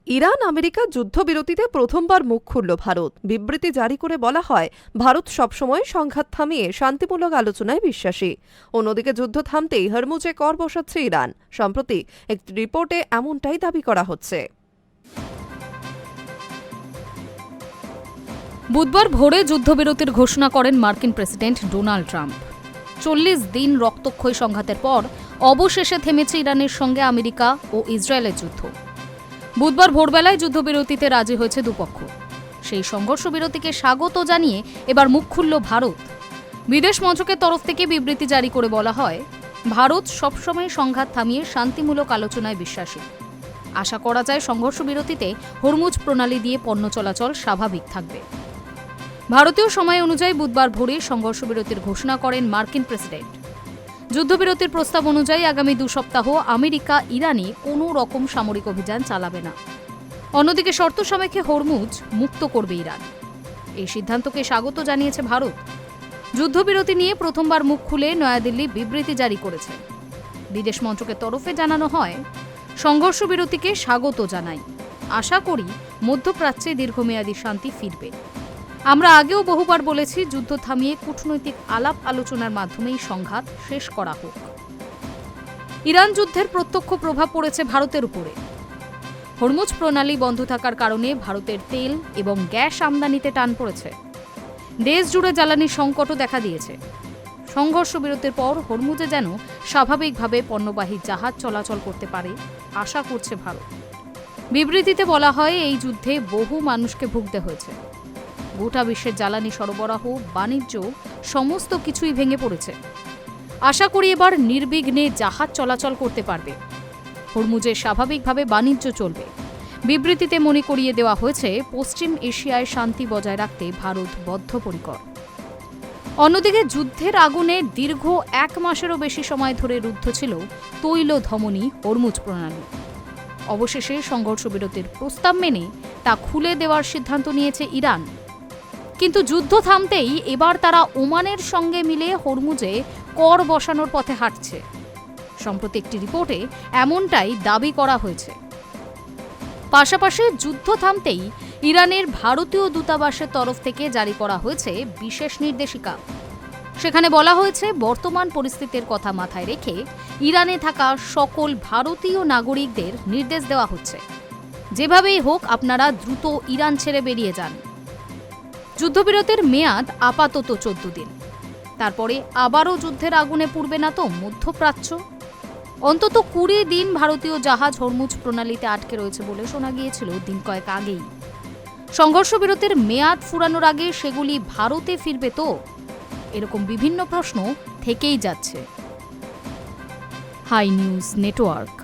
Iran America যুদ্ধবিরতিতে প্রথমবার মুখ খুলল ভারত। বিবৃতি জারি করে বলা হয়, ভারত সবসময় সংঘাত থামিয়ে শান্তিমূলক আলোচনায় বিশ্বাসী। অন্যদিকে যুদ্ধ থামতেই হরমুজে কর বসাচ্ছে ইরান। সম্প্রতি একটি রিপোর্টে এমনটাই দাবি করা হচ্ছে। বুধবার ভোরে যুদ্ধবিরতির ঘোষণা করেন মার্কিন প্রেসিডেন্ট ডোনাল্ড ট্রাম্প। 40 দিন রক্তক্ষয়ী সংঘাতের পর অবশেষে থেমেছে ইরানের সঙ্গে আমেরিকা ও ইসরায়েলের যুদ্ধ। বুধবার ভোরবেলায় যুদ্ধবিরতিতে রাজি হয়েছে দুপক্ষ। সেই সংঘর্ষ বিরতিকে স্বাগত জানিয়ে এবার মুখ খুলল ভারত। বিদেশ মন্ত্রকের তরফ থেকে বিবৃতি জারি করে বলা হয়, ভারত সবসময় সংঘাত থামিয়ে শান্তিমূলক আলোচনায় বিশ্বাসী। আশা করা যায় সংঘর্ষ বিরতিতে হরমুজ প্রণালী দিয়ে পণ্য চলাচল স্বাভাবিক থাকবে। ভারতীয় সময় অনুযায়ী বুধবার ভোরে সংঘর্ষ বিরতির ঘোষণা করেন মার্কিন প্রেসিডেন্ট। যুদ্ধবিরতির প্রস্তাব অনুযায়ী আগামী 2 সপ্তাহ আমেরিকা ইরানে কোনো রকম সামরিক অভিযান চালাবে না। অন্যদিকে শর্ত সাপেক্ষে হরমুজ মুক্ত করবে ইরান। এই সিদ্ধান্তকে স্বাগত জানিয়েছে ভারত। যুদ্ধবিরতি নিয়ে প্রথমবার মুখ খুলে নয়াদিল্লি বিবৃতি জারি করেছে। বিদেশ মন্ত্রকের তরফে জানানো হয়, সংঘর্ষ বিরতিকে স্বাগত জানাই। আশা করি মধ্যপ্রাচ্যে দীর্ঘমেয়াদী শান্তি ফিরবে। আমরা আগেও বহুবার বলেছি, যুদ্ধ থামিয়ে কূটনৈতিক আলাপ আলোচনার মাধ্যমেই সংঘাত শেষ করা হোক। ইরান যুদ্ধের প্রত্যক্ষ প্রভাব পড়েছে ভারতের উপরে। হরমুজ প্রণালী বন্ধ থাকার কারণে ভারতের তেল এবং গ্যাস আমদানিতে টান পড়েছে। দেশ জুড়ে জ্বালানি সংকটও দেখা দিয়েছে। সংঘর্ষ বিরতির পর হরমুজে যেন স্বাভাবিকভাবে পণ্যবাহী জাহাজ চলাচল করতে পারে আশা করছে ভারত। বিবৃতিতে বলা হয়, এই যুদ্ধে বহু মানুষকে ভুগতে হয়েছে। গোটা বিশ্বের জ্বালানি সরবরাহ, বাণিজ্য সমস্ত কিছুই ভেঙে পড়েছে। আশা করি এবার নির্বিঘ্নে জাহাজ চলাচল করতে পারবে। হরমুজে স্বাভাবিকভাবে বাণিজ্য চলবে। বিবৃতিতে মনে করিয়ে দেওয়া হয়েছে, পশ্চিম এশিয়ায় শান্তি বজায় রাখতে ভারত বদ্ধপরিকর। অন্যদিকে যুদ্ধের আগুনে দীর্ঘ 1 মাসেরও বেশি সময় ধরে রুদ্ধ ছিল তৈল ধমনী হরমুজ প্রণালী। অবশেষে সংঘর্ষ বিরতির প্রস্তাব মেনে তা খুলে দেওয়ার সিদ্ধান্ত নিয়েছে ইরান। কিন্তু যুদ্ধ থামতেই এবার তারা ওমানের সঙ্গে মিলে হরমুজে কর বসানোর পথে হাঁটছে। সম্প্রতি একটি রিপোর্টে এমনটাই দাবি করা হয়েছে। পাশাপাশি যুদ্ধ থামতেই ইরানের ভারতীয় দূতাবাসের তরফ থেকে জারি করা হয়েছে বিশেষ নির্দেশিকা। সেখানে বলা হয়েছে, বর্তমান পরিস্থিতির কথা মাথায় রেখে ইরানে থাকা সকল ভারতীয় নাগরিকদের নির্দেশ দেওয়া হচ্ছে, যেভাবেই হোক আপনারা দ্রুত ইরান ছেড়ে বেরিয়ে যান। যুদ্ধবিরতির মেয়াদ আপাতত 14 দিন। তারপরে আবারও যুদ্ধের আগুনে পুড়বে না তো মধ্যপ্রাচ্য? অন্তত 20 দিন ভারতীয় জাহাজ হরমুজ প্রণালীতে আটকে রয়েছে বলে শোনা গিয়েছিল দিন কয়েক আগেই। সংঘর্ষ বিরতির মেয়াদ ফুরানোর আগে সেগুলি ভারতে ফিরবে তো? এরকম বিভিন্ন প্রশ্ন থেকেই যাচ্ছে। Hi News network.